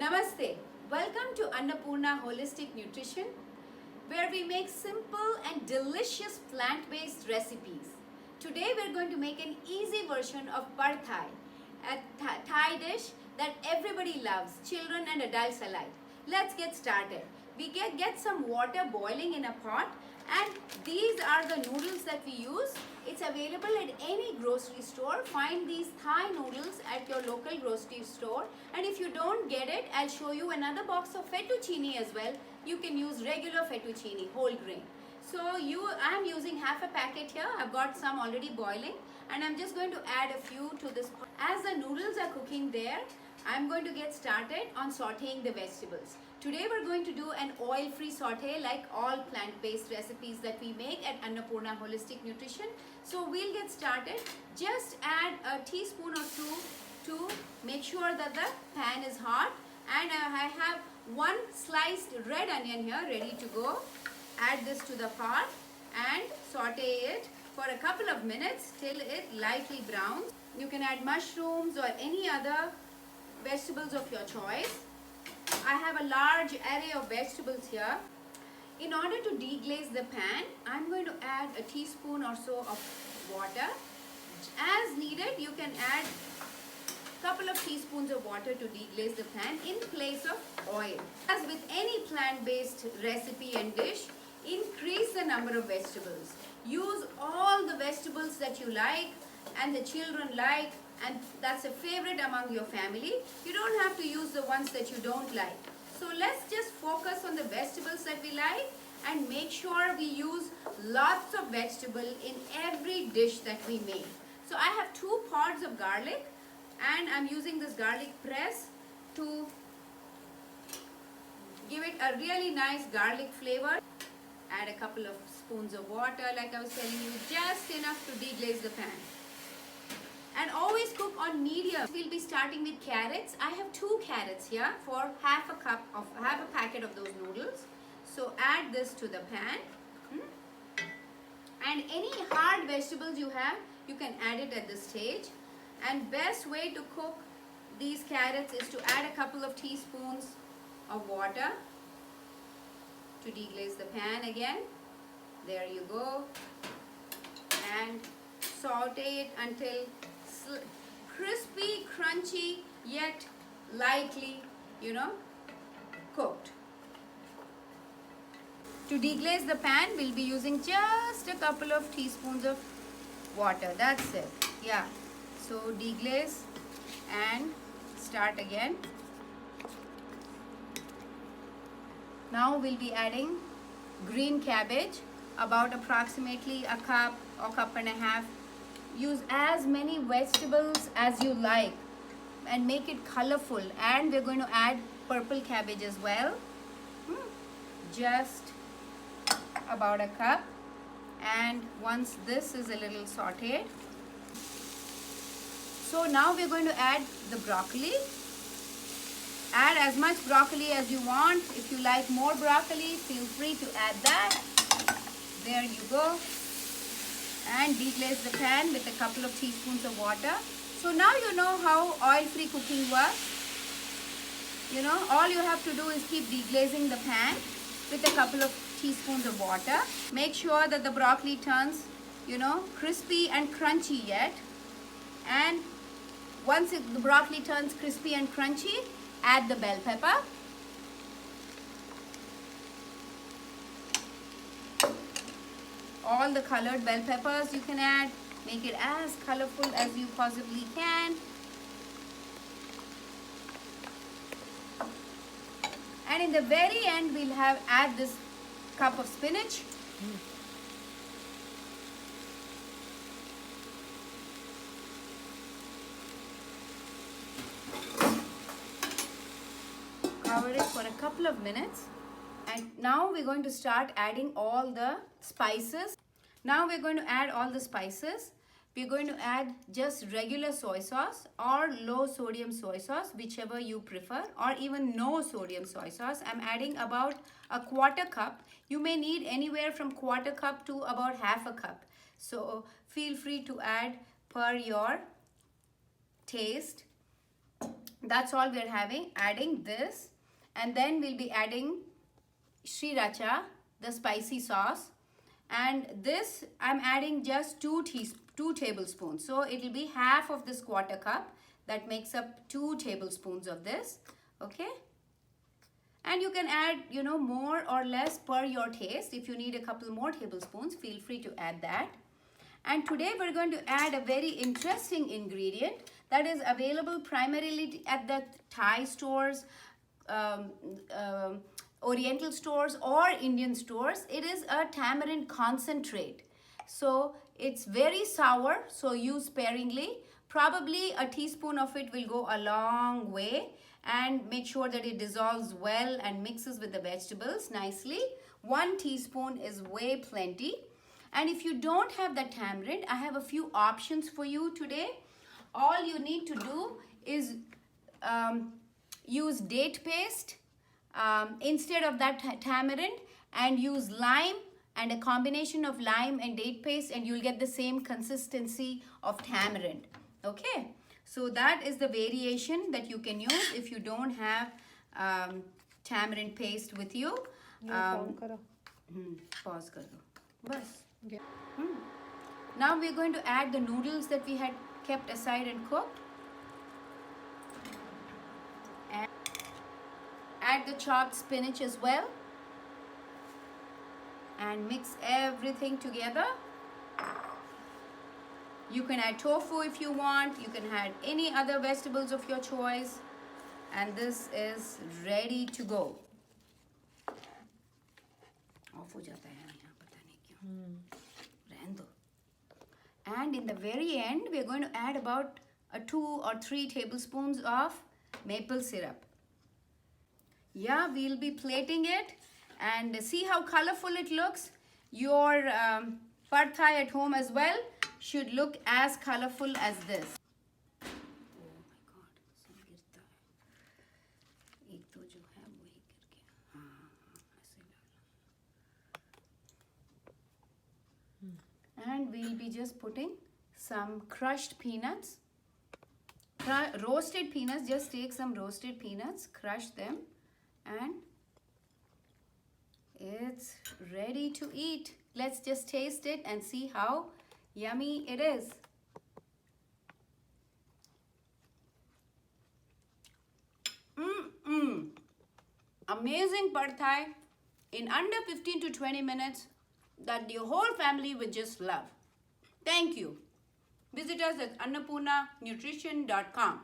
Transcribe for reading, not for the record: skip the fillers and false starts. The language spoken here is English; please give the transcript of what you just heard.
Namaste. Welcome to Annapurna Holistic Nutrition, where we make simple and delicious plant-based recipes. Today we're going to make an easy version of Pad Thai, a Thai dish that everybody loves, children and adults alike. Let's get started. We get some water boiling in a pot, and these are the noodles that we use. It's available at any grocery store. Find these Thai noodles at your local grocery store. And if you don't get it, I'll show you another box of fettuccine as well. You can use regular fettuccine, whole grain. So I'm using half a packet here. I've got some already boiling, and I'm just going to add a few to this. As the noodles are cooking there, I'm going to get started on sauteing the vegetables. Today we're going to do an oil-free saute like all plant-based recipes that we make at Annapurna Holistic Nutrition. So we'll get started. Just add a teaspoon or two to make sure that the pan is hot. And I have one sliced red onion here ready to go. Add this to the pot and saute it for a couple of minutes till it lightly browns. You can add mushrooms or any other vegetables of your choice. I have a large array of vegetables here. In order to deglaze the pan, I'm going to add a teaspoon or so of water. As needed, you can add a couple of teaspoons of water to deglaze the pan in place of oil. As with any plant-based recipe and dish, increase the number of vegetables. Use all the vegetables that you like and the children like, and that's a favorite among your family. You don't have to use the ones that you don't like. So let's just focus on the vegetables that we like and make sure we use lots of vegetable in every dish that we make. So I have 2 pods of garlic, and I'm using this garlic press to give it a really nice garlic flavor. Add a couple of spoons of water, like I was telling you, just enough to deglaze the pan. And always cook on medium. We'll be starting with carrots. I have 2 carrots here for half a packet of those noodles. So add this to the pan. And any hard vegetables you have, you can add it at this stage. And best way to cook these carrots is to add a couple of teaspoons of water to deglaze the pan again. There you go. And saute it until crispy, crunchy, yet lightly, cooked. To deglaze the pan, we'll be using just a couple of teaspoons of water. That's it. Yeah. So deglaze and start again. Now we'll be adding green cabbage, about approximately a cup or cup and a half. Use as many vegetables as you like and make it colorful. And we're going to add purple cabbage as well. Just about a cup. And once this is a little sauteed, so now we're going to add the broccoli. Add as much broccoli as you want. If you like more broccoli, feel free to add that. There you go. And deglaze the pan with a couple of teaspoons of water. So now you know how oil-free cooking works. All you have to do is keep deglazing the pan with a couple of teaspoons of water. Make sure that the broccoli turns, crispy and crunchy yet. And once the broccoli turns crispy and crunchy, add the bell pepper. All the colored bell peppers you can add. Make it as colorful as you possibly can. And in the very end, we'll add this cup of spinach. Cover it for a couple of minutes. And now we're going to start adding all the spices. Now we're going to add all the spices. We're going to add just regular soy sauce or low sodium soy sauce, whichever you prefer, or even no sodium soy sauce. I'm adding about a 1/4 cup. You may need anywhere from 1/4 cup to about half a cup. So feel free to add per your taste. That's all we're adding this, and then we'll be adding sriracha, the spicy sauce, and this I'm adding just 2 tablespoons. So it'll be half of this quarter cup. That makes up 2 tablespoons of this. Okay. And you can add, more or less per your taste. If you need a couple more tablespoons, feel free to add that. And today we're going to add a very interesting ingredient that is available primarily at the Thai stores, Oriental stores, or Indian stores. It is a tamarind concentrate. So it's very sour, so use sparingly. Probably a teaspoon of it will go a long way, and make sure that it dissolves well and mixes with the vegetables nicely. 1 teaspoon is way plenty. And if you don't have the tamarind, I have a few options for you today. All you need to do is use date paste instead of that tamarind, and use lime and a combination of lime and date paste, and you'll get the same consistency of tamarind. Okay, so that is the variation that you can use if you don't have tamarind paste with you. Pause karo. Bas. Now we're going to add the noodles that we had kept aside and cooked. And add the chopped spinach as well. And mix everything together. You can add tofu if you want. You can add any other vegetables of your choice. And this is ready to go. Off ho jata hai yahan, pata nahi kyun. Rehne do. And in the very end, we're going to add about 2 or 3 tablespoons of maple syrup. Yeah, we'll be plating it, and see how colorful it looks. Your pad thai at home as well should look as colorful as this. Oh my God, सब गिरता है. एक तो जो है वही गिर गया. हाँ, ऐसे लगा. And we'll be just putting some crushed peanuts. Roasted peanuts. Just take some roasted peanuts, crush them, and it's ready to eat. Let's just taste it and see how yummy it is. Amazing pad thai in under 15 to 20 minutes that your whole family would just love. Thank you. Visit us at annapurnanutrition.com.